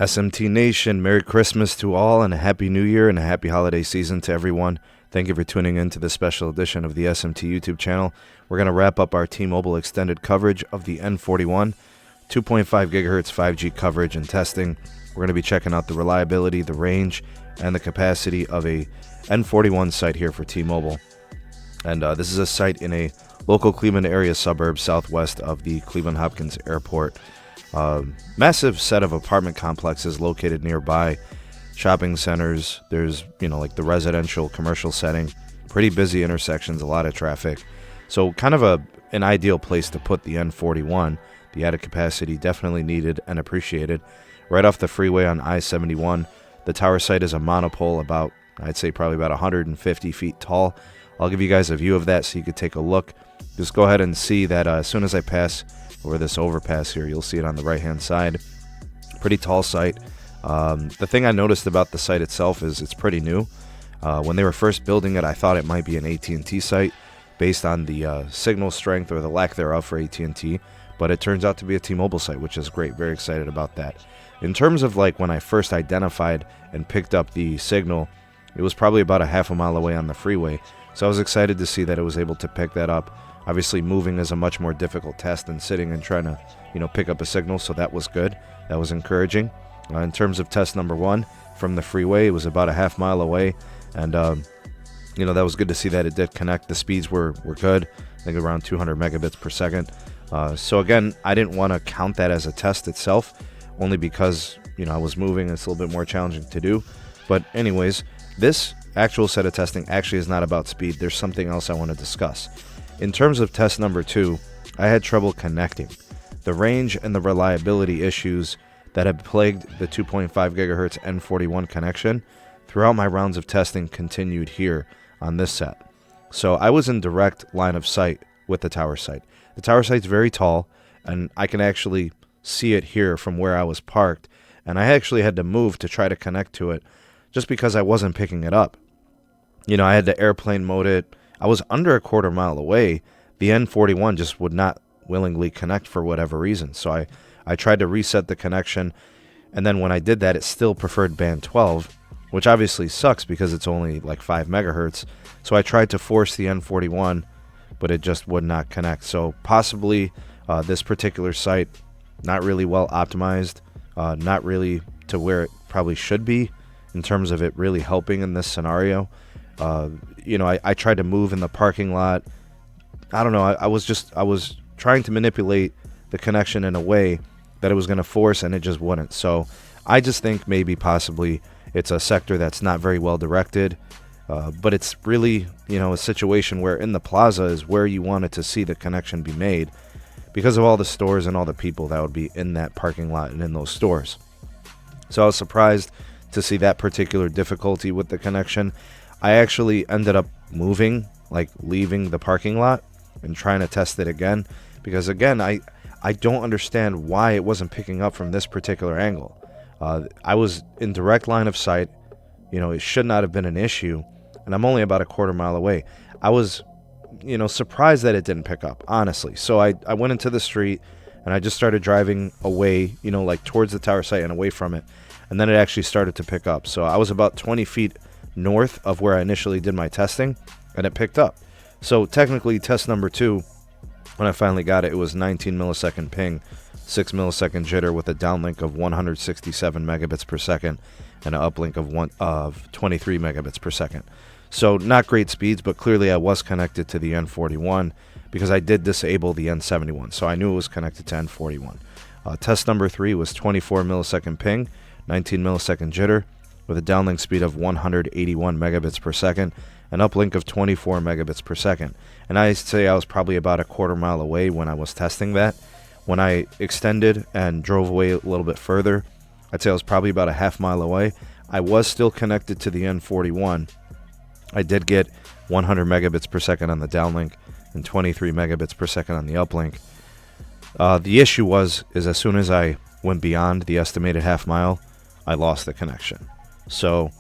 SMT Nation, Merry Christmas to all and a Happy New Year and a Happy Holiday Season to everyone. Thank you for tuning in to this special edition of the SMT YouTube channel. We're going to wrap up our T-Mobile extended coverage of the N41, 2.5 gigahertz 5G coverage and testing. We're going to be checking out the reliability, the range, and the capacity of a N41 site here for T-Mobile. And this is a site in a local Cleveland area suburb southwest of the Cleveland Hopkins Airport. Massive set of apartment complexes located nearby, shopping centers. There's, like the residential commercial setting, pretty busy intersections, a lot of traffic. So kind of an ideal place to put the N41. The added capacity definitely needed and appreciated. Right off the freeway on I-71, the tower site is a monopole I'd say probably about 150 feet tall. I'll give you guys a view of that so you could take a look. Just go ahead and see that as soon as I pass over this overpass here, you'll see it on the right hand side. Pretty tall site. The thing I noticed about the site itself is it's pretty new. When they were first building it, I thought it might be an AT&T site based on the signal strength or the lack thereof for AT&T, but it turns out to be a T-Mobile site, which is great. Very excited about that. In terms of when I first identified and picked up the signal, it was probably about a half a mile away on the freeway, so I was excited to see that it was able to pick that up. Obviously, moving is a much more difficult task than sitting and trying to, pick up a signal, so that was good. That was encouraging. In terms of test number 1, from the freeway, it was about a half mile away, and, that was good to see that it did connect. The speeds were good, I think around 200 megabits per second. So again, I didn't want to count that as a test itself, only because, I was moving, and it's a little bit more challenging to do. But anyways, this actual set of testing actually is not about speed. There's something else I want to discuss. In terms of test number 2, I had trouble connecting. The range and the reliability issues that had plagued the 2.5 gigahertz N41 connection throughout my rounds of testing continued here on this set. So I was in direct line of sight with the tower site. The tower site's very tall, and I can actually see it here from where I was parked, and I actually had to move to try to connect to it just because I wasn't picking it up. I had to airplane mode it. I was under a quarter mile away. The N41 just would not willingly connect for whatever reason. So I tried to reset the connection, and then when I did that, it still preferred band 12, which obviously sucks because it's only 5 megahertz. So I tried to force the N41, but it just would not connect. So possibly this particular site, not really well optimized, not really to where it probably should be in terms of it really helping in this scenario. I tried to move in the parking lot. I don't know. I was trying to manipulate the connection in a way that it was going to force, and it just wouldn't. So I just think maybe possibly it's a sector that's not very well directed. But it's really, a situation where in the plaza is where you wanted to see the connection be made because of all the stores and all the people that would be in that parking lot and in those stores. So I was surprised to see that particular difficulty with the connection. I actually ended up moving, leaving the parking lot and trying to test it again, because again, I don't understand why it wasn't picking up from this particular angle. I was in direct line of sight. It should not have been an issue, and I'm only about a quarter mile away. I was, surprised that it didn't pick up, honestly. So I went into the street, and I just started driving away, towards the tower site and away from it, and then it actually started to pick up. So I was about 20 feet north of where I initially did my testing, and it picked up. So technically, test number 2, when I finally got it, it was 19 millisecond ping, 6 millisecond jitter with a downlink of 167 megabits per second and an uplink of 23 megabits per second. So not great speeds, but clearly I was connected to the N41 because I did disable the N71, so I knew it was connected to N41. Test number 3 was 24 millisecond ping, 19 millisecond jitter with a downlink speed of 181 megabits per second, an uplink of 24 megabits per second. And I say I was probably about a quarter mile away when I was testing that. When I extended and drove away a little bit further, I'd say I was probably about a half mile away. I was still connected to the N41. I did get 100 megabits per second on the downlink and 23 megabits per second on the uplink. The issue is as soon as I went beyond the estimated half mile, I lost the connection. So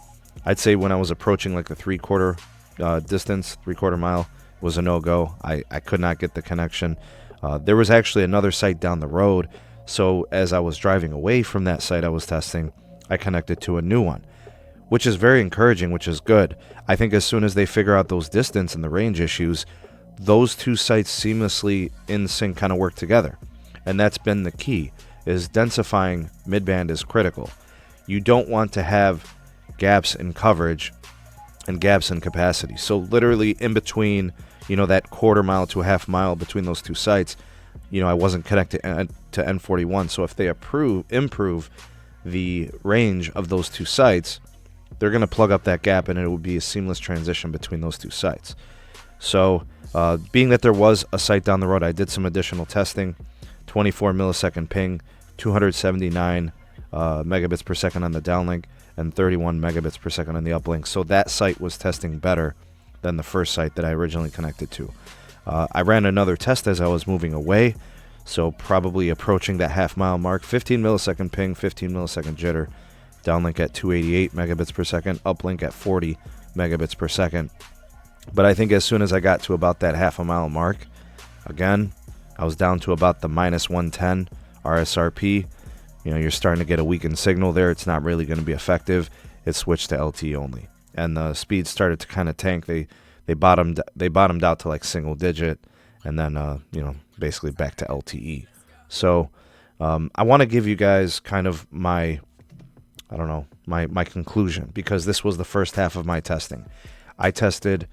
I'd say when I was approaching the three-quarter mile was a no-go. I could not get the connection. There was actually another site down the road, So as I was driving away from that site I was testing, I connected to a new one, which is very encouraging, which is good. I think as soon as they figure out those distance and the range issues, those two sites seamlessly in sync kind of work together. And that's been the key, is densifying midband is critical. You don't want to have gaps in coverage and gaps in capacity. So literally in between, that quarter mile to a half mile between those two sites, I wasn't connected to N41. So if they improve the range of those two sites, they're going to plug up that gap and it would be a seamless transition between those two sites. So being that there was a site down the road, I did some additional testing. 24 millisecond ping, 279 megabits per second on the downlink, and 31 megabits per second on the uplink. So that site was testing better than the first site that I originally connected to. I ran another test as I was moving away, so probably approaching that half mile mark. 15 millisecond ping, 15 millisecond jitter, downlink at 288 megabits per second, uplink at 40 megabits per second. But I think as soon as I got to about that half a mile mark, again, I was down to about the minus 110 RSRP. You're starting to get a weakened signal there. It's not really going to be effective. It switched to LTE only, and the speed started to kind of tank. They bottomed out to like single digit, and then basically back to LTE. So I want to give you guys kind of my conclusion, because this was the first half of my testing. I tested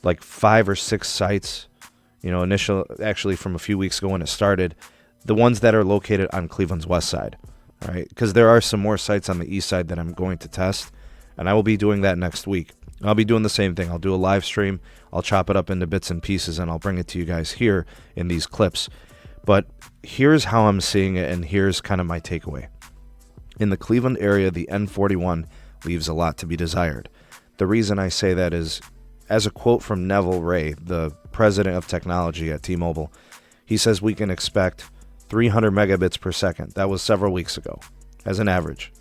like 5 or 6 sites. Actually from a few weeks ago when it started, the ones that are located on Cleveland's west side, all right? Because there are some more sites on the east side that I'm going to test, and I will be doing that next week. I'll be doing the same thing. I'll do a live stream. I'll chop it up into bits and pieces, and I'll bring it to you guys here in these clips. But here's how I'm seeing it, and here's kind of my takeaway. In the Cleveland area, the N41 leaves a lot to be desired. The reason I say that is, as a quote from Neville Ray, the president of technology at T-Mobile, he says we can expect 300 megabits per second. That was several weeks ago, as an average.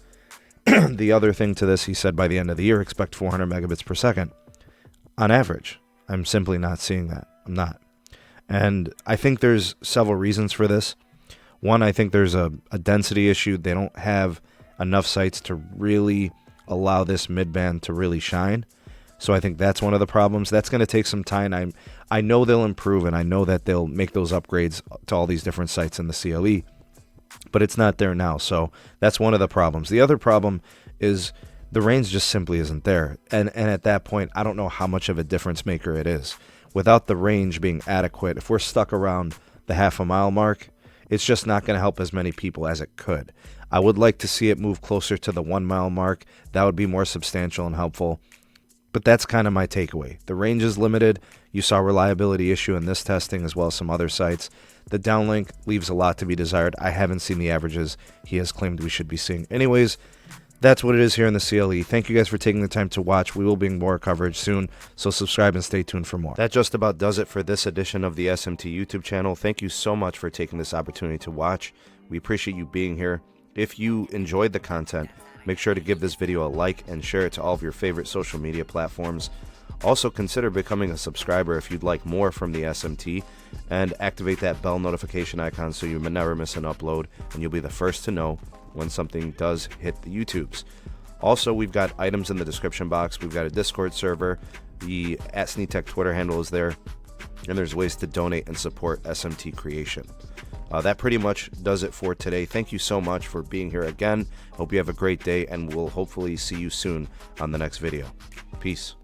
The other thing to this, he said by the end of the year, expect 400 megabits per second. On average, I'm simply not seeing that. I'm not. And I think there's several reasons for this. One, I think there's a density issue. They don't have enough sites to really allow this midband to really shine. So I think that's one of the problems. That's going to take some time. I know they'll improve, and I know that they'll make those upgrades to all these different sites in the CLE, but it's not there now. So that's one of the problems. The other problem is the range just simply isn't there. And at that point, I don't know how much of a difference maker it is. Without the range being adequate, if we're stuck around the half a mile mark, it's just not going to help as many people as it could. I would like to see it move closer to the 1 mile mark. That would be more substantial and helpful. But that's kind of my takeaway. The range is limited. You saw a reliability issue in this testing as well as some other sites. The downlink leaves a lot to be desired. I haven't seen the averages he has claimed we should be seeing. Anyways, that's what it is here in the CLE. Thank you guys for taking the time to watch. We will bring more coverage soon, so subscribe and stay tuned for more. That just about does it for this edition of the SMT YouTube channel. Thank you so much for taking this opportunity to watch. We appreciate you being here. If you enjoyed the content, make sure to give this video a like and share it to all of your favorite social media platforms. Also, consider becoming a subscriber if you'd like more from the SMT, and activate that bell notification icon so you never miss an upload and you'll be the first to know when something does hit the YouTubes. Also, we've got items in the description box. We've got a Discord server. The @SneedTech Twitter handle is there, and there's ways to donate and support SMT creation. That pretty much does it for today. Thank you so much for being here again. Hope you have a great day, and we'll hopefully see you soon on the next video. Peace.